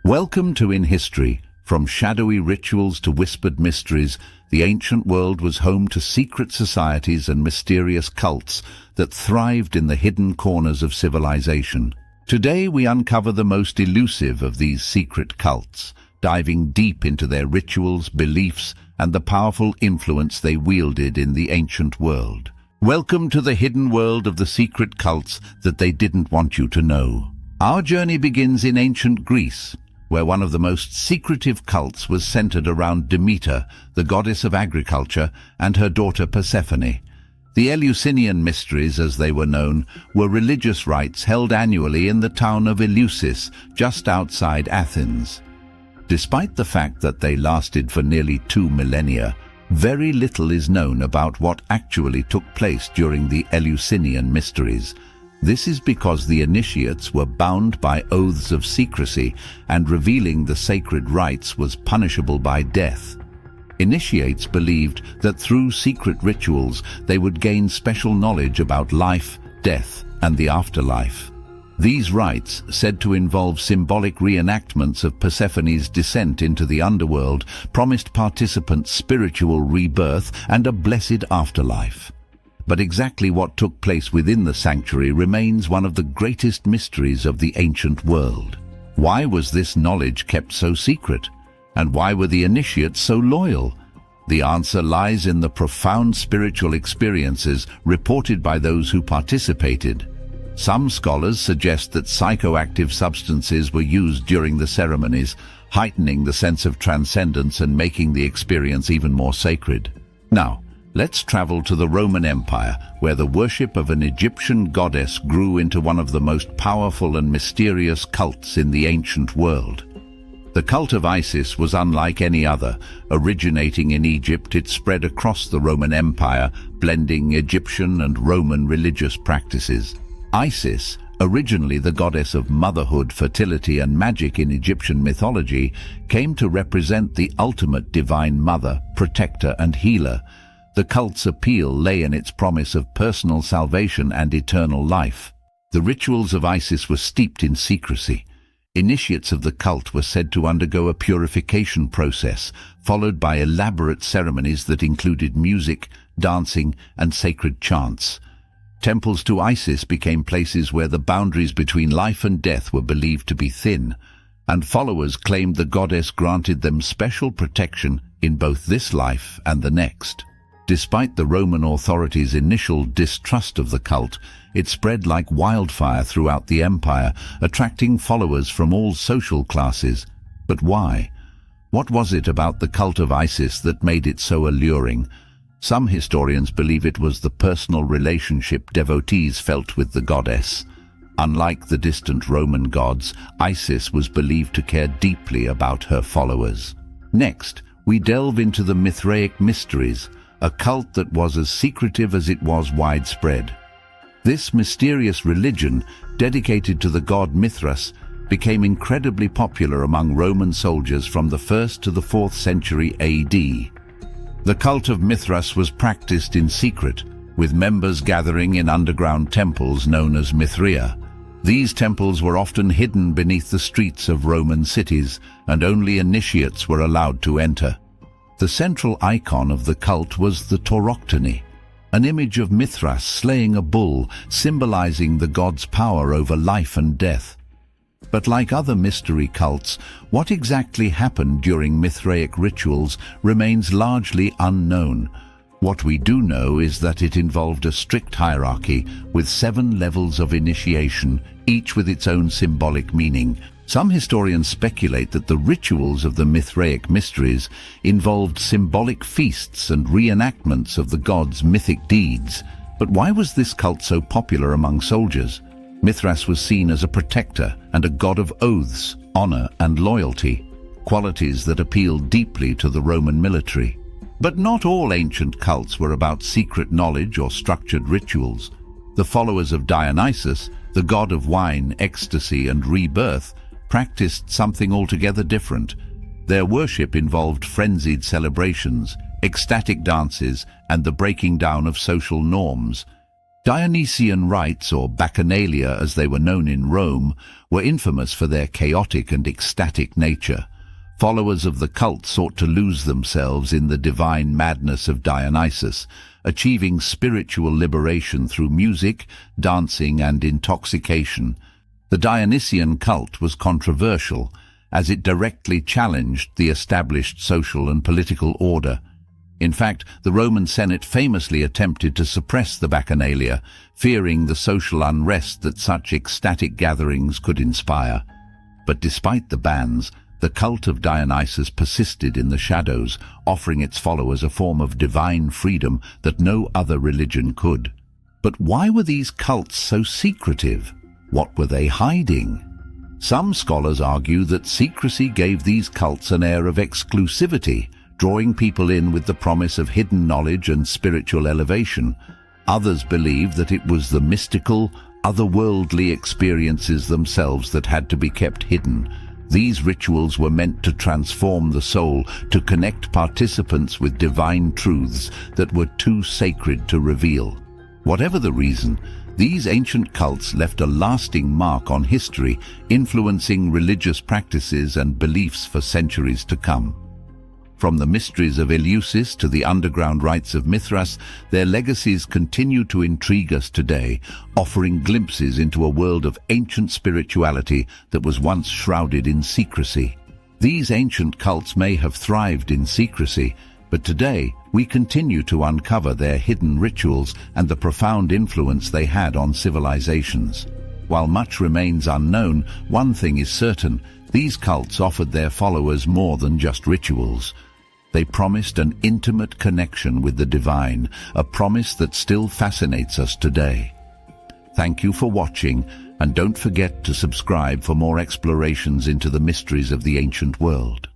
Welcome to In History. From shadowy rituals to whispered mysteries, the ancient world was home to secret societies and mysterious cults that thrived in the hidden corners of civilization. Today we uncover the most elusive of these secret cults, diving deep into their rituals, beliefs, and the powerful influence they wielded in the ancient world. Welcome to the hidden world of the secret cults that they didn't want you to know. Our journey begins in ancient Greece, where one of the most secretive cults was centered around Demeter, the goddess of agriculture, and her daughter Persephone. The Eleusinian Mysteries, as they were known, were religious rites held annually in the town of Eleusis, just outside Athens. Despite the fact that they lasted for nearly 2 millennia, very little is known about what actually took place during the Eleusinian Mysteries. This is because the initiates were bound by oaths of secrecy, and revealing the sacred rites was punishable by death. Initiates believed that through secret rituals they would gain special knowledge about life, death, and the afterlife. These rites, said to involve symbolic reenactments of Persephone's descent into the underworld, promised participants spiritual rebirth and a blessed afterlife. But exactly what took place within the sanctuary remains one of the greatest mysteries of the ancient world. Why was this knowledge kept so secret? And why were the initiates so loyal? The answer lies in the profound spiritual experiences reported by those who participated. Some scholars suggest that psychoactive substances were used during the ceremonies, heightening the sense of transcendence and making the experience even more sacred. Now, let's travel to the Roman Empire, where the worship of an Egyptian goddess grew into one of the most powerful and mysterious cults in the ancient world. The Cult of Isis was unlike any other. Originating in Egypt, it spread across the Roman Empire, blending Egyptian and Roman religious practices. Isis, originally the goddess of motherhood, fertility, and magic in Egyptian mythology, came to represent the ultimate divine mother, protector, and healer. The cult's appeal lay in its promise of personal salvation and eternal life. The rituals of Isis were steeped in secrecy. Initiates of the cult were said to undergo a purification process, followed by elaborate ceremonies that included music, dancing, and sacred chants. Temples to Isis became places where the boundaries between life and death were believed to be thin, and followers claimed the goddess granted them special protection in both this life and the next. Despite the Roman authorities' initial distrust of the cult, it spread like wildfire throughout the empire, attracting followers from all social classes. But why? What was it about the cult of Isis that made it so alluring? Some historians believe it was the personal relationship devotees felt with the goddess. Unlike the distant Roman gods, Isis was believed to care deeply about her followers. Next, we delve into the Mithraic Mysteries, a cult that was as secretive as it was widespread. This mysterious religion, dedicated to the god Mithras, became incredibly popular among Roman soldiers from the 1st to the 4th century AD. The cult of Mithras was practiced in secret, with members gathering in underground temples known as Mithraea. These temples were often hidden beneath the streets of Roman cities, and only initiates were allowed to enter. The central icon of the cult was the tauroctony, an image of Mithras slaying a bull, symbolizing the god's power over life and death. But like other mystery cults, what exactly happened during Mithraic rituals remains largely unknown. What we do know is that it involved a strict hierarchy with 7 levels of initiation, each with its own symbolic meaning. Some historians speculate that the rituals of the Mithraic Mysteries involved symbolic feasts and reenactments of the gods' mythic deeds. But why was this cult so popular among soldiers? Mithras was seen as a protector and a god of oaths, honor, and loyalty, qualities that appealed deeply to the Roman military. But not all ancient cults were about secret knowledge or structured rituals. The followers of Dionysus, the god of wine, ecstasy, and rebirth, practiced something altogether different. Their worship involved frenzied celebrations, ecstatic dances, and the breaking down of social norms. Dionysian rites, or bacchanalia as they were known in Rome, were infamous for their chaotic and ecstatic nature. Followers of the cult sought to lose themselves in the divine madness of Dionysus, achieving spiritual liberation through music, dancing, and intoxication. The Dionysian cult was controversial, as it directly challenged the established social and political order. In fact, the Roman Senate famously attempted to suppress the bacchanalia, fearing the social unrest that such ecstatic gatherings could inspire. But despite the bans, the cult of Dionysus persisted in the shadows, offering its followers a form of divine freedom that no other religion could. But why were these cults so secretive? What were they hiding? Some scholars argue that secrecy gave these cults an air of exclusivity, drawing people in with the promise of hidden knowledge and spiritual elevation. Others believe that it was the mystical, otherworldly experiences themselves that had to be kept hidden. These rituals were meant to transform the soul, to connect participants with divine truths that were too sacred to reveal. Whatever the reason, these ancient cults left a lasting mark on history, influencing religious practices and beliefs for centuries to come. From the mysteries of Eleusis to the underground rites of Mithras, their legacies continue to intrigue us today, offering glimpses into a world of ancient spirituality that was once shrouded in secrecy. These ancient cults may have thrived in secrecy, but today we continue to uncover their hidden rituals and the profound influence they had on civilizations. While much remains unknown, one thing is certain: these cults offered their followers more than just rituals. They promised an intimate connection with the divine, a promise that still fascinates us today. Thank you for watching, and don't forget to subscribe for more explorations into the mysteries of the ancient world.